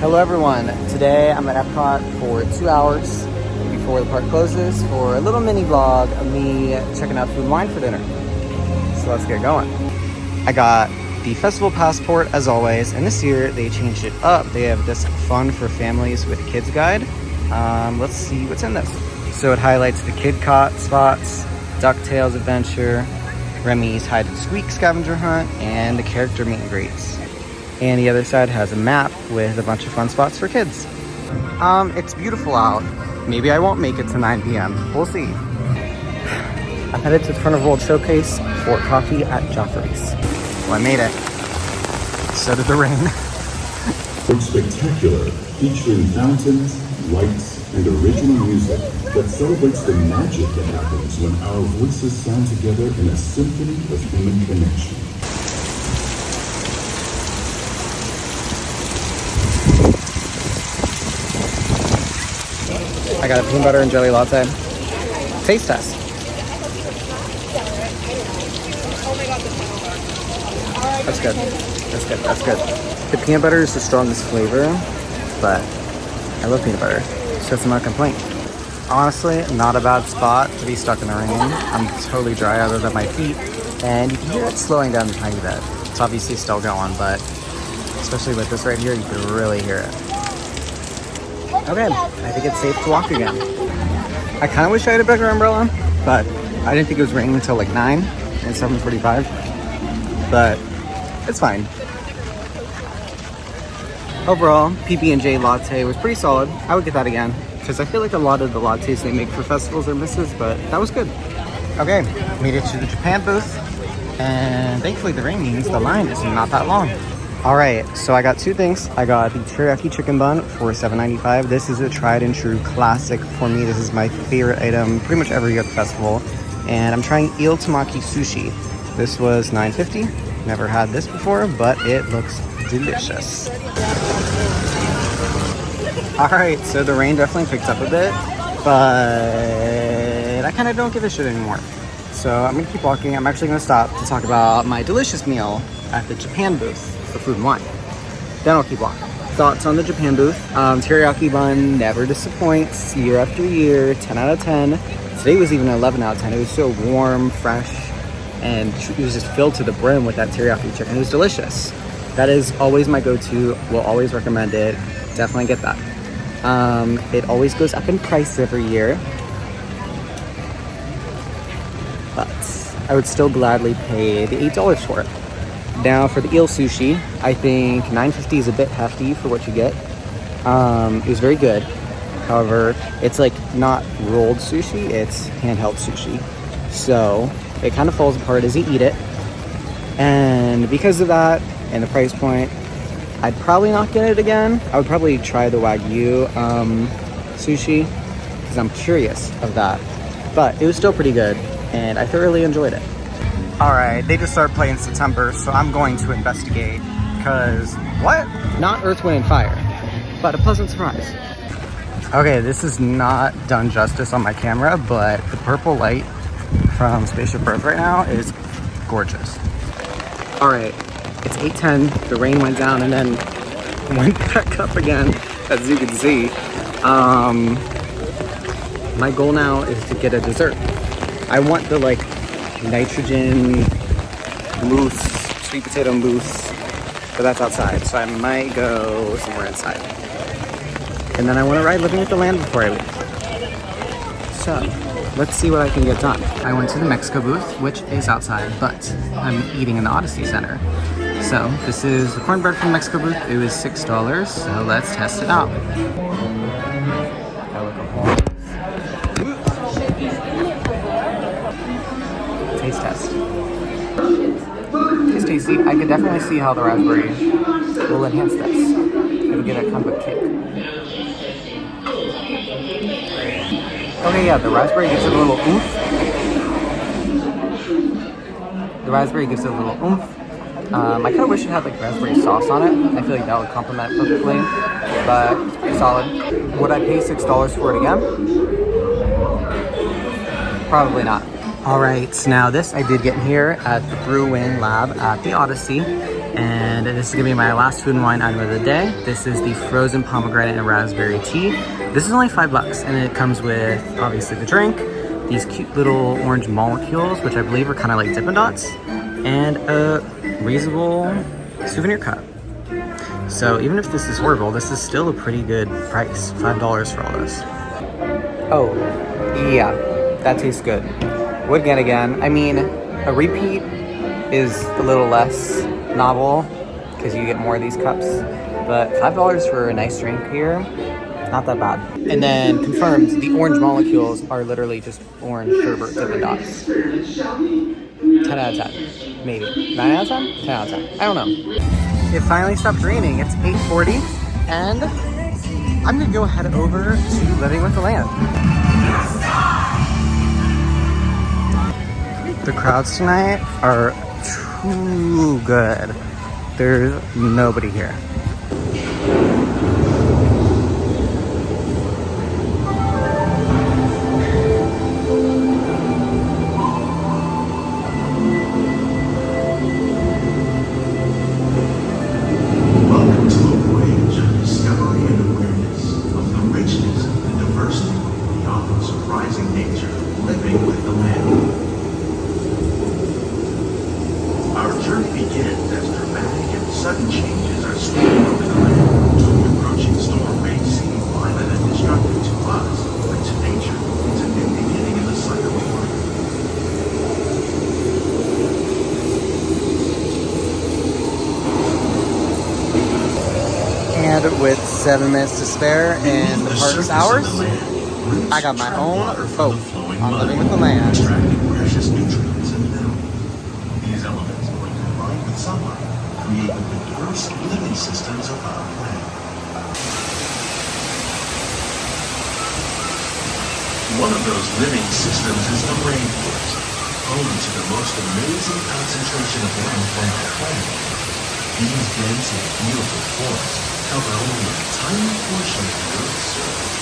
Hello everyone, today I'm at Epcot for 2 hours before the park closes for a little mini vlog of me checking out food and wine for dinner. So let's get going. I got the festival passport as always, and this year they changed it up. They have this fun for families with kids guide. Let's see what's in this. So it highlights the Kid Cot spots, DuckTales Adventure, Remy's Hide and Squeak scavenger hunt, and the character meet and greets. And the other side has a map with a bunch of fun spots for kids. It's beautiful out. Maybe I won't make it to 9 p.m. We'll see. I'm headed to the front of World Showcase for coffee at Joffrey's. Well, I made it. So did the rain. It's spectacular, featuring fountains, lights, and original music that celebrates the magic that happens when our voices sound together in a symphony of human connection. I got a peanut butter and jelly latte. Taste test. That's good. That's good. That's good. The peanut butter is the strongest flavor, but I love peanut butter, so it's not a complaint. Honestly, not a bad spot to be stuck in the rain. I'm totally dry other than my feet, and you can hear it slowing down a tiny bit. It's obviously still going, but especially with this right here, you can really hear it. Okay, I think it's safe to walk again. I kind of wish I had a bigger umbrella, but I didn't think it was raining until like 9 and 7:45, but it's fine. Overall, PB&J Latte was pretty solid. I would get that again, because I feel like a lot of the lattes they make for festivals are misses, but that was good. Okay, made it to the Japan booth, and thankfully the rain means the line is not that long. All right, so I got two things. I got the Teriyaki Chicken Bun for $7.95. This is a tried and true classic for me. This is my favorite item pretty much every year at the festival. And I'm trying Eel Temaki Sushi. This was $9.50. Never had this before, but it looks delicious. All right, so the rain definitely picked up a bit, but I kind of don't give a shit anymore. So I'm gonna keep walking. I'm actually gonna stop to talk about my delicious meal at the Japan booth for food and wine. Then I'll keep walking. Thoughts on the Japan booth. Teriyaki bun never disappoints year after year, 10 out of 10. Today was even 11 out of 10. It was so warm, fresh, and it was just filled to the brim with that teriyaki chicken. It was delicious. That is always my go-to. Will always recommend it. Definitely get that. It always goes up in price every year, but I would still gladly pay the $8 for it. Now for the Eel Sushi, I think $9.50 is a bit hefty for what you get. It was very good. However, it's like not rolled sushi, it's handheld sushi. So it kind of falls apart as you eat it. And because of that and the price point, I'd probably not get it again. I would probably try the Wagyu sushi because I'm curious of that. But it was still pretty good and I thoroughly enjoyed it. All right, they just started playing September, so I'm going to investigate, because what? Not Earth, Wind, and Fire, but a pleasant surprise. Okay, this is not done justice on my camera, but the purple light from Spaceship Earth right now is gorgeous. All right, it's 8:10, the rain went down and then went back up again, as you can see. My goal now is to get a dessert. I want the like nitrogen mousse, sweet potato mousse, but that's outside, so I might go somewhere inside. And then I want to ride Living with the Land before I leave. So let's see what I can get done. I went to the Mexico booth, which is outside, but I'm eating in the Odyssey Center. So this is the cornbread from the Mexico booth. It was $6, so let's test it out. Taste test. It's tasty. I could definitely see how the raspberry will enhance this. It'll give it kind of a kick. Okay, yeah, the raspberry gives it a little oomph. The raspberry gives it a little oomph. I kind of wish it had like raspberry sauce on it. I feel like that would complement it perfectly, but it's pretty solid. Would I pay $6 for it again? Probably not. All right, now this I did get in here at the Brew-Wing Lab at the Odyssey. And this is gonna be my last food and wine item of the day. This is the frozen pomegranate raspberry tea. This is only $5 and it comes with obviously the drink, these cute little orange molecules, which I believe are kind of like Dippin' Dots, and a reasonable souvenir cup. So even if this is horrible, this is still a pretty good price, $5 for all this. Oh, yeah, that tastes good. Would get again. I mean, a repeat is a little less novel because you get more of these cups, but $5 for a nice drink here, not that bad. And then confirmed, the orange molecules are literally just orange sherbet Dippin' Dots. 10 out of 10, maybe. 9 out of 10? 10 out of 10, I don't know. It finally stopped raining. It's 8:40 and I'm gonna go head over to Living with the Land. The crowds tonight are too good. There's nobody here. With 7 minutes to spare in the park's hours, I got my own boat on Living with the Land. Precious nutrients and minerals. These elements, when combined with sunlight, create the diverse living systems of our planet. One of those living systems is the rainforest, home to the most amazing concentration of life on our planet. These dense and beautiful forests cover only a tiny portion of the Earth's surface,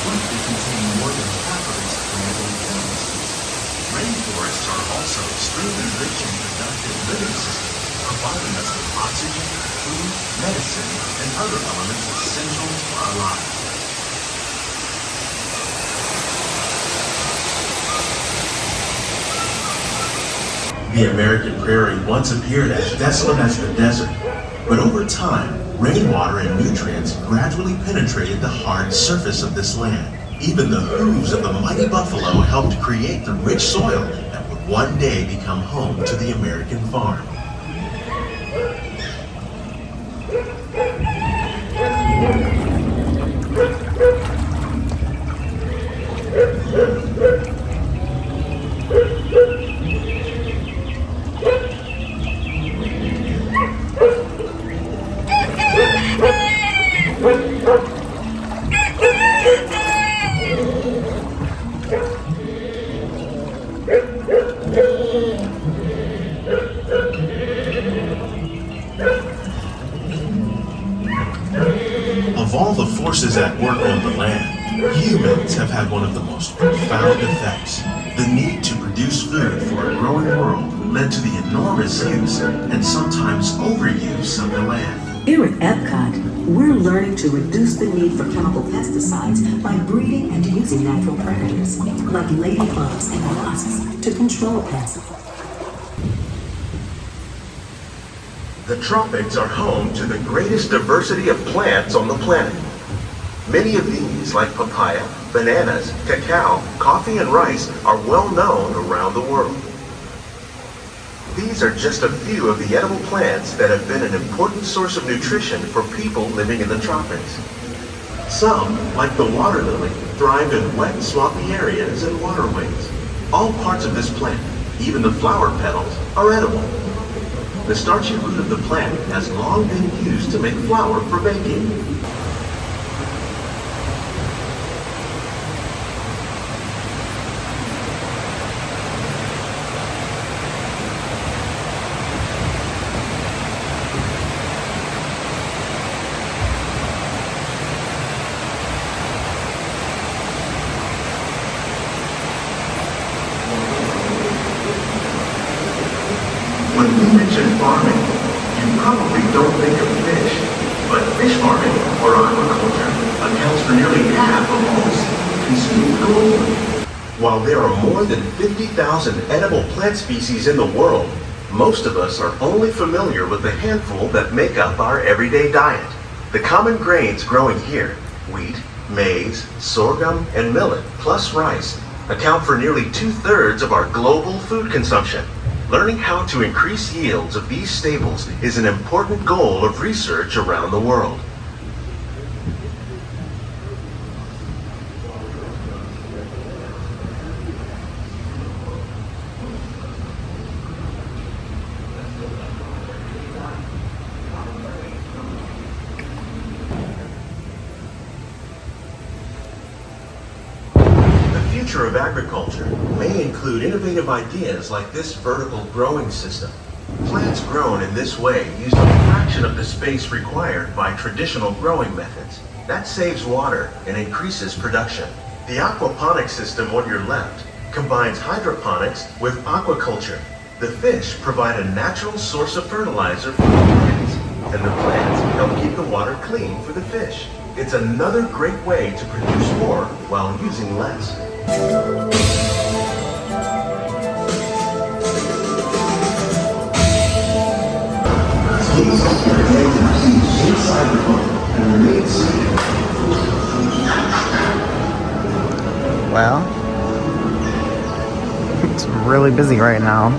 but they contain more than half of its planetary boundaries. Rainforests are also extremely rich and productive living systems, providing us with oxygen, food, medicine, and other elements essential to our lives. The American prairie once appeared as desolate as the desert, but over time, rainwater and nutrients gradually penetrated the hard surface of this land. Even the hooves of the mighty buffalo helped create the rich soil that would one day become home to the American farm. Of all the forces at work on the land, humans have had one of the most profound effects. The need to produce food for a growing world led to the enormous use and sometimes overuse of the land. Here at Epcot, we're learning to reduce the need for chemical pesticides by breeding and using natural predators, like ladybugs and wasps, to control pests. The tropics are home to the greatest diversity of plants on the planet. Many of these, like papaya, bananas, cacao, coffee, and rice, are well known around the world. These are just a few of the edible plants that have been an important source of nutrition for people living in the tropics. Some, like the water lily, thrive in wet, swampy areas and waterways. All parts of this plant, even the flower petals, are edible. The starchy root of the plant has long been used to make flour for baking. When we mention farming, you probably don't think of fish, but fish farming, or aquaculture, accounts for nearly half of all seafood consumed globally. While there are more than 50,000 edible plant species in the world, most of us are only familiar with the handful that make up our everyday diet. The common grains growing here, wheat, maize, sorghum, and millet, plus rice, account for nearly 2/3 of our global food consumption. Learning how to increase yields of these staples is an important goal of research around the world. The future of agriculture may include innovative ideas like this vertical growing system. Plants grown in this way use a fraction of the space required by traditional growing methods. That saves water and increases production. The aquaponics system on your left combines hydroponics with aquaculture. The fish provide a natural source of fertilizer for the plants, and the plants help keep the water clean for the fish. It's another great way to produce more while using less. Well, it's really busy right now.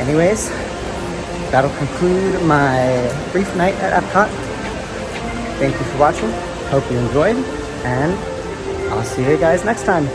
Anyways, that'll conclude my brief night at Epcot. Thank you for watching. Hope you enjoyed, and I'll see you guys next time.